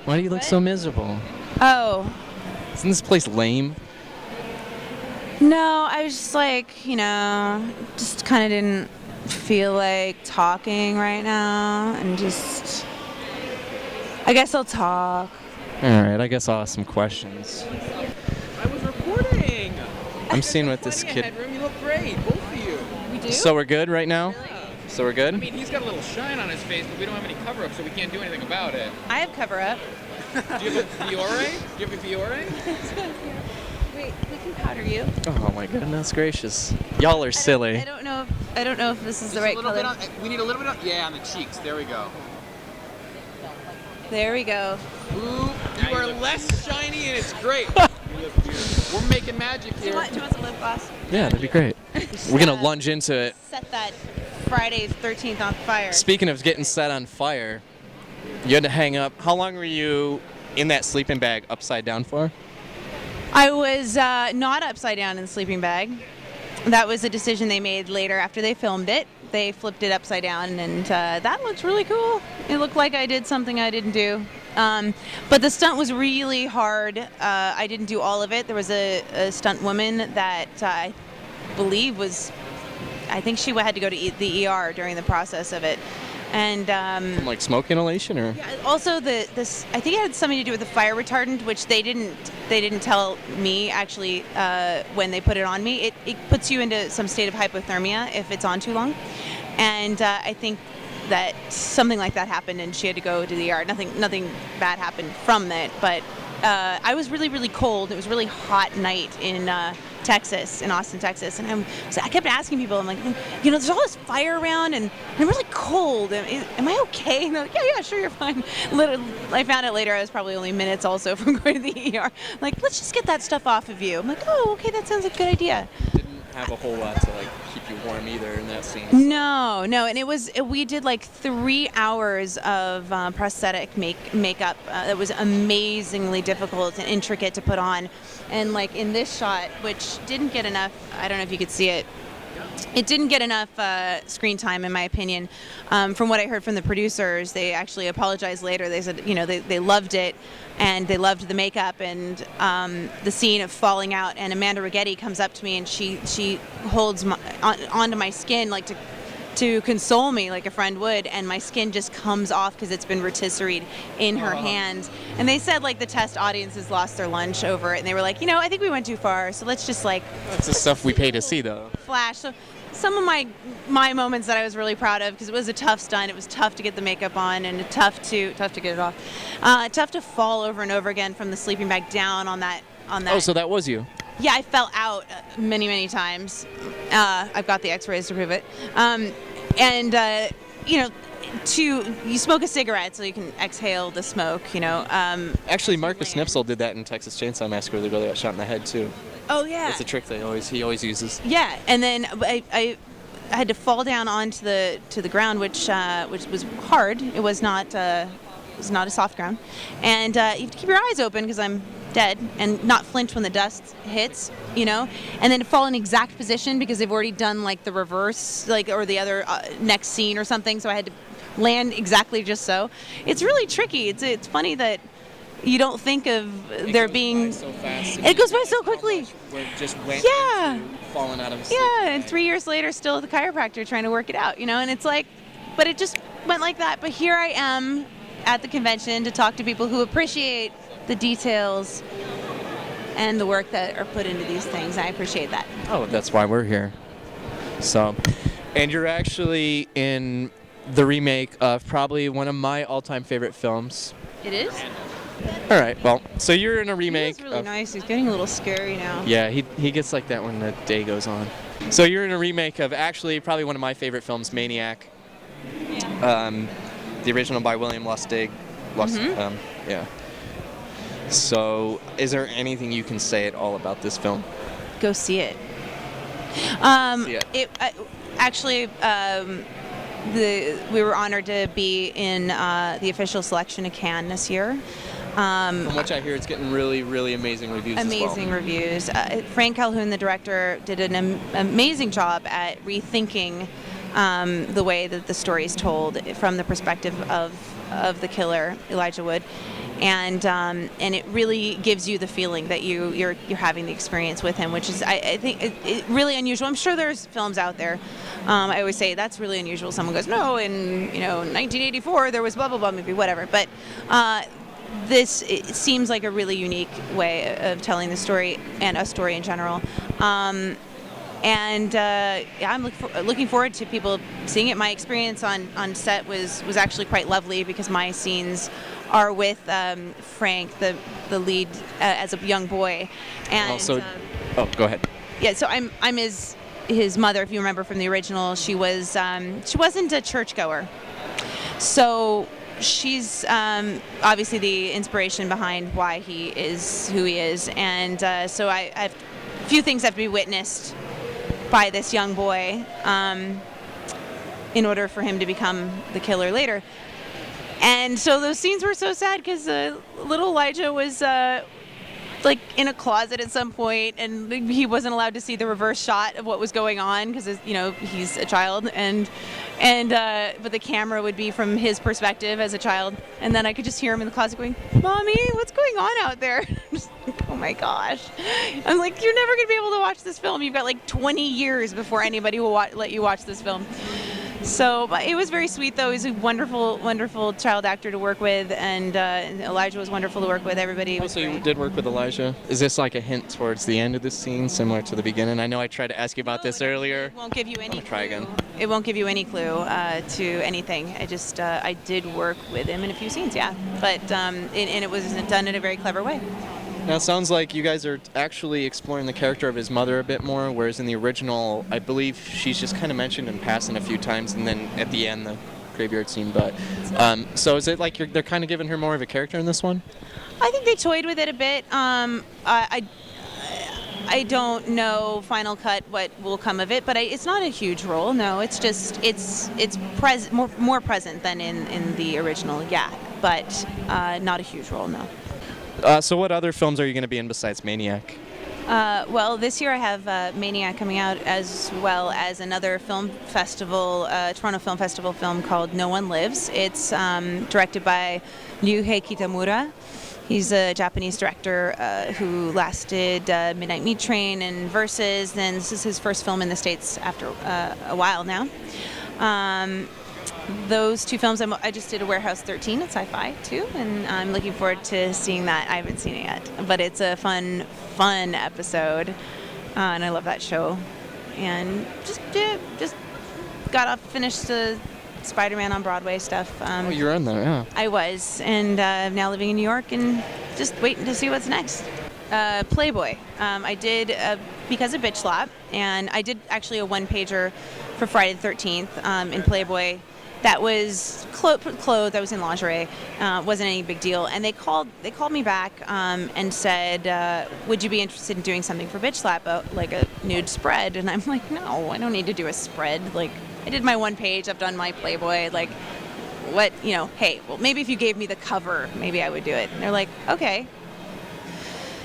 Why do you look so miserable? Oh, Isn't this place lame? no, I was just like, just kind of didn't feel like talking right now, and just, I guess I'll talk. Alright, I guess I'll ask some questions. I was recording. I'm seeing what this kid... Headroom, you look great, both of you. We do? So we're good right now? So we're good? I mean, he's got a little shine on his face, but we don't have any cover-up, so we can't do anything about it. I have cover up. Do you have a Fiore? Do you have a Fiore? Wait, we can powder you. Oh my goodness gracious. Y'all are silly. I don't know if this is the right color. We need a little bit on the cheeks. There we go. There we go. Ooh, you are less shiny and it's great. You look beautiful. We're making magic Do here. you want some lip gloss? Yeah, that'd be great. We're gonna lunge into it. Set that Friday 13th on fire. Speaking of getting set on fire, you had to hang up. How long were you in that sleeping bag upside down for? I was not upside down in the sleeping bag. That was a decision they made later after they filmed it. They flipped it upside down, and that looks really cool. It looked like I did something I didn't do. But the stunt was really hard. I didn't do all of it. There was a stunt woman that I believe I think she had to go to the ER during the process of it. And Like smoke inhalation, or? yeah, also this I think it had something to do with the fire retardant, which they didn't tell me actually when they put it on me. It puts you into some state of hypothermia if it's on too long, and I think that something like that happened, and she had to go to the ER. Nothing bad happened from it, but I was really, really cold. It was a really hot night in Texas, in Austin, Texas, and I kept asking people, I'm like, there's all this fire around, and I'm really cold. Am I okay? And they're like, yeah, sure, you're fine. I found out later I was probably only minutes also from going to the ER. Like, let's just get that stuff off of you. I'm like, oh, okay, that sounds like a good idea. Didn't have a whole lot to keep you warm either in that scene. No, and we did like 3 hours of prosthetic makeup. That was amazingly difficult and intricate to put on. And like in this shot, which didn't get enough, I don't know if you could see it, it didn't get enough screen time, in my opinion. From what I heard from the producers, they actually apologized later. They said, they loved it, and they loved the makeup and the scene of falling out. And Amanda Righetti comes up to me, and she holds onto my skin like to console me like a friend would, and my skin just comes off because it's been rotisserie in her hand. And they said like the test audiences lost their lunch over it, and they were like, I think we went too far, so let's just That's the stuff we pay to see, though. flash. So some of my moments that I was really proud of, because it was a tough stunt. It was tough to get the makeup on, and tough to get it off. Tough to fall over and over again from the sleeping bag down on that. Oh, so that was you? Yeah, I fell out many times. I've got the X-rays to prove it. You smoke a cigarette so you can exhale the smoke. Actually, Marcus Snipsel did that in Texas Chainsaw Massacre. They really got shot in the head too. Oh yeah. It's a trick he always uses. Yeah, and then I had to fall down onto the ground, which was hard. It was not a soft ground, and you have to keep your eyes open because I'm dead, and not flinch when the dust hits, and then fall in exact position because they've already done like the reverse, or the other next scene or something. So I had to land exactly just so. It's really tricky. It's funny that you don't think of there being. So fast. It goes by so quickly. Just went falling out of. Yeah, and 3 years later, still at the chiropractor trying to work it out, and it's like, but it just went like that. But here I am at the convention to talk to people who appreciate the details and the work that are put into these things. I appreciate that. Oh, that's why we're here. So, and you're actually in the remake of probably one of my all-time favorite films. It is? All right, well, so you're in a remake. He's really nice. He's getting a little scary now. Yeah, he gets like that when the day goes on. So you're in a remake of actually probably one of my favorite films, Maniac. Yeah. The original by William Lustig. Yeah. So, is there anything you can say at all about this film? Go see it. See it. We were honored to be in the official selection of Cannes this year. From which I hear, it's getting really, really amazing reviews Amazing reviews. Frank Calhoun, the director, did an amazing job at rethinking the way that the story is told from the perspective of the killer, Elijah Wood. and it really gives you the feeling that you're having the experience with him, which is I think it really unusual. I'm sure there's films out there. I always say that's really unusual. Someone goes, no, in 1984 there was blah blah blah movie, whatever. But this it seems like a really unique way of telling the story and a story in general. I'm looking forward to people seeing it. My experience on set was actually quite lovely because my scenes are with Frank, the lead, as a young boy, and Also, go ahead. yeah. So I'm his mother. If you remember from the original, she wasn't a churchgoer, so she's obviously the inspiration behind why he is who he is, and so a few things have to be witnessed by this young boy in order for him to become the killer later. And so those scenes were so sad because little Elijah was like in a closet at some point, and he wasn't allowed to see the reverse shot of what was going on because he's a child, and but the camera would be from his perspective as a child, and then I could just hear him in the closet going, "Mommy, what's going on out there?" Just like, oh my gosh. I'm like, you're never gonna be able to watch this film. You've got like 20 years before anybody will let you watch this film. So, but it was very sweet, though. He's a wonderful, wonderful child actor to work with, and Elijah was wonderful to work with. Everybody was So you great. did work with Elijah. Is this like a hint towards the end of the scene, similar to the beginning? I know I tried to ask you about this earlier. It won't give you any I'm gonna try clue. again. It won't give you any clue to anything. I did work with him in a few scenes, yeah. But and it was done in a very clever way. Now it sounds like you guys are actually exploring the character of his mother a bit more, whereas in the original, I believe she's just kind of mentioned in passing a few times, and then at the end, the graveyard scene. But so is it like they're kind of giving her more of a character in this one? I think they toyed with it a bit. I don't know final cut what will come of it, but it's not a huge role. No, it's just it's more present than in the original. Yeah, but not a huge role. No. So what other films are you going to be in besides Maniac? Well, this year I have Maniac coming out, as well as another film festival, Toronto Film Festival film called No One Lives. It's directed by Ryuhei Kitamura. He's a Japanese director who last did Midnight Meat Train and Versus, and this is his first film in the States after a while now. Those two films, I just did a Warehouse 13 at Sci-Fi too, and I'm looking forward to seeing that. I haven't seen it yet, but it's a fun episode, and I love that show. And just finished the Spider-Man on Broadway stuff. Oh, you're in there, yeah. I was, and I'm now living in New York and just waiting to see what's next. Playboy. I did because of Bitch Slap, and I did actually a one-pager for Friday the 13th in Playboy. That was clothes. I was in lingerie. Wasn't any big deal. And they called me back and said, "Would you be interested in doing something for Bitch Slap, like a nude spread?" And I'm like, "No, I don't need to do a spread. Like, I did my one page. I've done my Playboy. Like, what? Hey, well, maybe if you gave me the cover, maybe I would do it." And they're like, "Okay."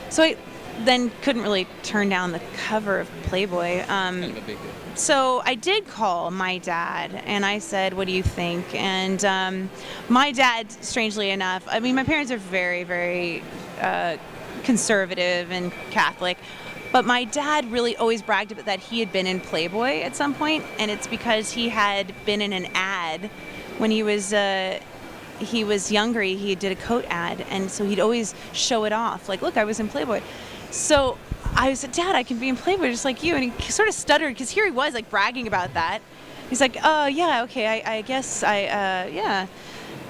So I then couldn't really turn down the cover of Playboy. Kind of a big deal. So I did call my dad, and I said, "What do you think?" And my dad, strangely enough, I mean, my parents are very, very conservative and Catholic, but my dad really always bragged about that he had been in Playboy at some point, and it's because he had been in an ad when he was younger. He did a coat ad, and so he'd always show it off, like, "Look, I was in Playboy." So I said, "Dad, I can be in Playboy just like you." And he sort of stuttered because here he was like bragging about that. He's like, yeah, okay, I guess yeah.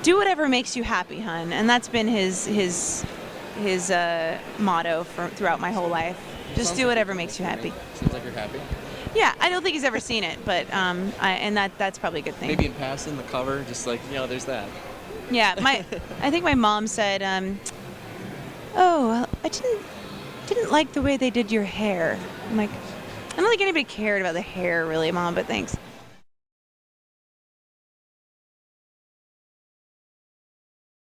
Do whatever makes you happy, hun." And that's been his motto throughout my whole life. Just do whatever makes you happy. Seems like you're happy. Yeah, I don't think he's ever seen it, but and that's probably a good thing. Maybe in passing the cover, just like, there's that. Yeah, I think my mom said, "Oh, well, I didn't like the way they did your hair." I'm like, I don't think anybody cared about the hair really, Mom, but thanks.